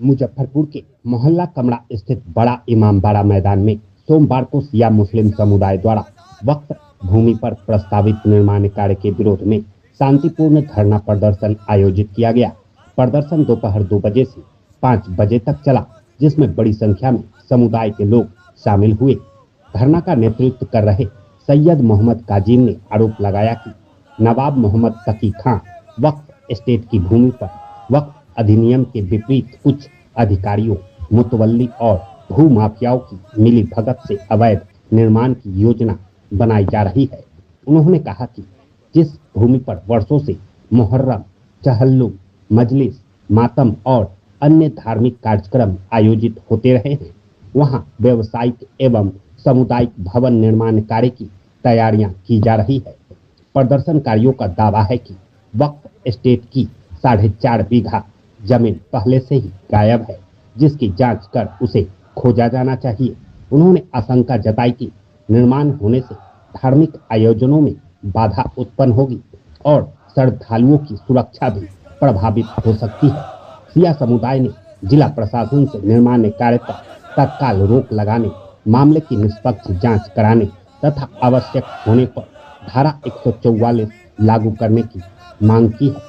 मुजफ्फरपुर के मोहल्ला कमरा स्थित बड़ा इमामबाड़ा मैदान में सोमवार को शिया मुस्लिम समुदाय द्वारा वक्फ भूमि पर प्रस्तावित निर्माण कार्य के विरोध में शांतिपूर्ण धरना प्रदर्शन आयोजित किया गया। प्रदर्शन दोपहर 2 बजे से 5 बजे तक चला, जिसमें बड़ी संख्या में समुदाय के लोग शामिल हुए। धरना का नेतृत्व कर रहे सैयद मोहम्मद काजिम ने आरोप लगाया कि नवाब मोहम्मद तकी खां वक्फ एस्टेट की भूमि पर वक्फ अधिनियम के विपरीत कुछ अधिकारियों, मुतवल्ली और भू माफियाओं की मिली भगत से अवैध निर्माण की योजना बनाई जा रही है। उन्होंने कहा कि जिस भूमि पर वर्षों से मुहर्रम, चहल्लुम, मजलिस, मातम और अन्य धार्मिक कार्यक्रम आयोजित होते रहे हैं, वहां व्यवसायिक एवं सामुदायिक भवन निर्माण कार्य की तैयारियां की जा रही है। प्रदर्शनकारियों का दावा है कि वक्फ एस्टेट की 4.5 बीघा जमीन पहले से ही गायब है, जिसकी जांच कर उसे खोजा जाना चाहिए। उन्होंने आशंका जताई कि निर्माण होने से धार्मिक आयोजनों में बाधा उत्पन्न होगी और श्रद्धालुओं की सुरक्षा भी प्रभावित हो सकती है। शिया समुदाय ने जिला प्रशासन से निर्माण कार्य पर तत्काल रोक लगाने, मामले की निष्पक्ष जांच कराने तथा आवश्यक होने पर धारा 144 लागू करने की मांग की है।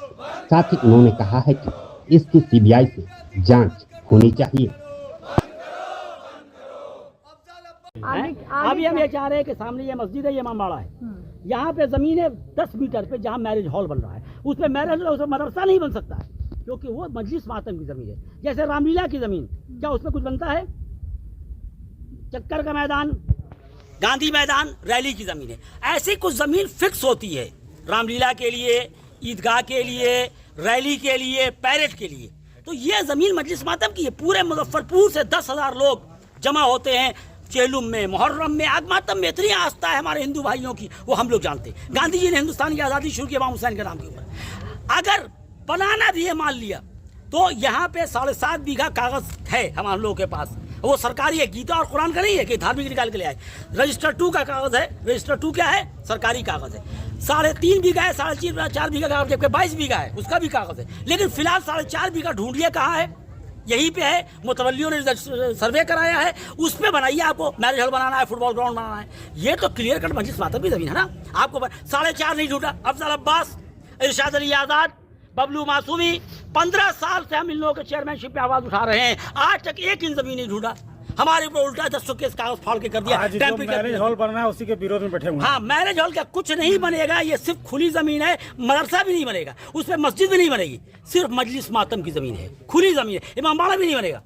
साथ ही उन्होंने कहा है कि इसकी सीबीआई से जांच होनी चाहिए। अभी हम ये चाह रहे हैं कि सामने ये मस्जिद है, ये इमामबाड़ा है, यहाँ पे जमीन है 10 मीटर पे जहाँ मैरिज हॉल बन रहा है, उसमें मैरिज हॉल, उसमें मदरसा नहीं बन सकता है, क्योंकि वो मजलिस मातम की जमीन है। जैसे रामलीला की जमीन, क्या उसमें कुछ बनता है? चक्कर का मैदान, गांधी मैदान, रैली की जमीन है। ऐसी कुछ जमीन फिक्स होती है रामलीला के लिए, ईदगाह के लिए, रैली के लिए, पैरेड के लिए। तो ये जमीन मजलिस मातम की है। पूरे मुजफ्फरपुर से 10,000 लोग जमा होते हैं चेलुम में, मुहर्रम में, आग मातम में। इतनी आस्था है हमारे हिंदू भाइयों की, वो हम लोग जानते हैं। गांधी जी ने हिंदुस्तान की आज़ादी शुरू की इमाम हुसैन के नाम के ऊपर। अगर बनाना भी ये मान लिया तो यहाँ पे 7.5 बीघा कागज है हमारे लोगों के पास। वो सरकारी है, गीता और कुरान का नहीं है कि धार्मिक निकाल के ले आए। रजिस्टर 2 का कागज है। रजिस्टर 2 क्या है? सरकारी कागज है। 3.5 बीघा है, 4.5 बीघा कागज, जबकि 22 बीघा है, उसका भी कागज है। लेकिन फिलहाल 4.5 बीघा ढूंढिए कहाँ है? यहीं पे है। मुतवल्लियों ने सर्वे कराया है, उस पे बनाइए। आपको मैरिज हॉल बनाना है, फुटबॉल ग्राउंड बनाना है, ये तो क्लियर कट मजलिस मातम की जमीन है ना। आपको 4.5 नहीं ढूंढा। अफजल अब्बास, इरशाद अली आजाद, बबलू मासूमी, 15 साल से हम इन लोगों के चेयरमैनशिप पे आवाज उठा रहे हैं, आज तक एक इन जमीन नहीं ढूंढा। हमारे ऊपर उल्टा 10 केस कागज फाड़ के कर दिया। मैरिज हॉल बनना है, उसी के विरोध में बैठे हुए। हाँ, मैरिज हॉल का कुछ नहीं बनेगा, ये सिर्फ खुली जमीन है। मदरसा भी नहीं बनेगा, उसमें मस्जिद भी नहीं बनेगी, सिर्फ मजलिस मातम की जमीन है, खुली जमीन है। इमामबाड़ा भी नहीं बनेगा,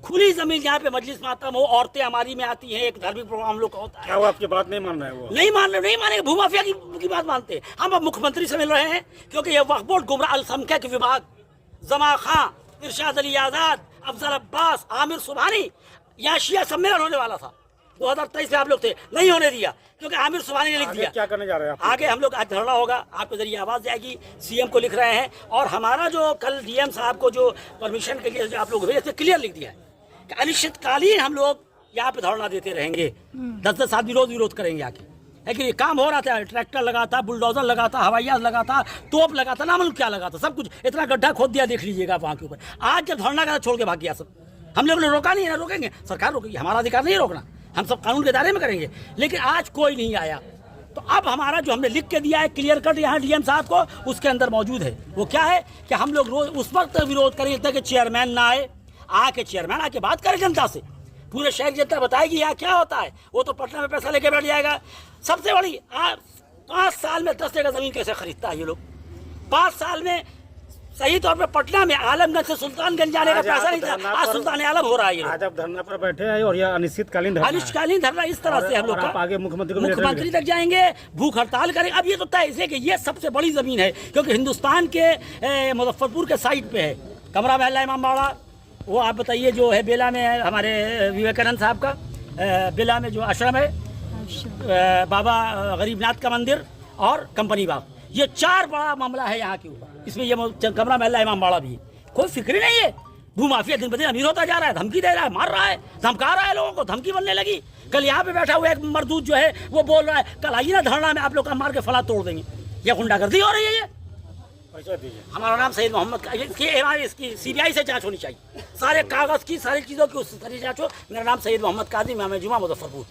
खुली जमीन जहाँ पे मजलिस मातम हो, औरतें हमारी में आती हैं, एक धार्मिक प्रोग्राम हम लोग का होता है। क्या वो आपकी बात नहीं मान रहे हैं? वो नहीं मानेंगे। भूमाफिया की बात मानते हैं। हम अब मुख्यमंत्री से मिल रहे हैं, क्योंकि ये वक्फ बोर्ड गुमराह अल्पसंख्यक विभाग, जमा खां, इरशाद अली आजाद, अफजल अब्बास, आमिर सुबहानी, यहाँ शिया सम्मेलन होने वाला था 2023 में, आप लोग थे, नहीं होने दिया क्योंकि आमिर सुबहानी ने लिख दिया। क्या करने जा रहे हैं आप? आगे हम लोग आज धरना होगा, आपके जरिए आवाज जाएगी, सीएम को लिख रहे हैं। और हमारा जो कल डीएम साहब को जो परमिशन के लिए जो आप लोग भेजे थे, क्लियर लिख दिया है कि अनिश्चितकालीन हम लोग यहाँ पे धरना देते रहेंगे। 10-10 आदमी रोज विरोध करेंगे आके। लेकिन ये काम हो रहा था, ट्रैक्टर लगा था, बुलडोजर लगा था, हवाई जहाज लगा था, तोप लगा था, ना मालूम क्या लगा था, सब कुछ इतना गड्ढा खोद दिया, देख लीजिएगा वहाँ के ऊपर। आज जब धरना का छोड़ के भाग गया सब, हम लोगों ने रोका नहीं है, रोकेंगे, सरकार रोकेगी, हमारा अधिकार नहीं रोकना, हम सब कानून के दायरे में करेंगे। लेकिन आज कोई नहीं आया, तो अब हमारा जो हमने लिख के दिया है क्लियर कट यहाँ डीएम साहब को, उसके अंदर मौजूद है। वो क्या है कि हम लोग रोज उस वक्त विरोध करेंगे तक कि चेयरमैन ना आए, आके चेयरमैन आके बात करे जनता से, पूरे शहर जनता बताएगी यहाँ क्या होता है। वो तो पटना में पैसा लेके बैठ जाएगा। सबसे बड़ी 5 साल में 10 जगह जमीन कैसे खरीदता है ये लोग? 5 साल में सही तौर पे पटना में आलमगंज से सुल्तानगंज जाने का पैसा नहीं था, आज सुल्तान आलम हो रहा है ये। आज आप धरना पर बैठे हैं और यह अनिश्चितकालीन धरना इस तरह से हम लोग आगे मुख्यमंत्री तक जाएंगे, भूख हड़ताल करेंगे। अब ये तो तय है कि ये सबसे बड़ी जमीन है, क्योंकि हिंदुस्तान के मुजफ्फरपुर के साइड पे है कमरा महल्ला इमामबाड़ा। वो आप बताइए जो है बेला में हमारे विवेकानंद साहब का, बेला में जो आश्रम है, बाबा गरीबनाथ का मंदिर और कंपनी बाग, ये 4 बड़ा मामला है यहाँ के ऊपर। इसमें ये कमरा महल्ला इमामबाड़ा भी है। कोई फिक्र नहीं है। भूमाफिया दिन ब दिन अमीर होता जा रहा है, धमकी दे रहा है, मार रहा है, धमका रहा है लोगों को, धमकी बनने लगी। कल यहाँ पे बैठा हुआ एक मरदूद जो है वो बोल रहा है कल आइए ना धरना में आप लोग का मार के फला तोड़ देंगे। ये गुंडागर्दी हो रही है। परिचय दीजिए। हमारा नाम सैयद मोहम्मद का, इसकी सीबीआई से जांच होनी चाहिए, सारे कागज की सारी चीज़ों की उससे जांच हो। मेरा नाम सैयद मोहम्मद कादिर, इमाम जुमा मुजफ्फरपुर।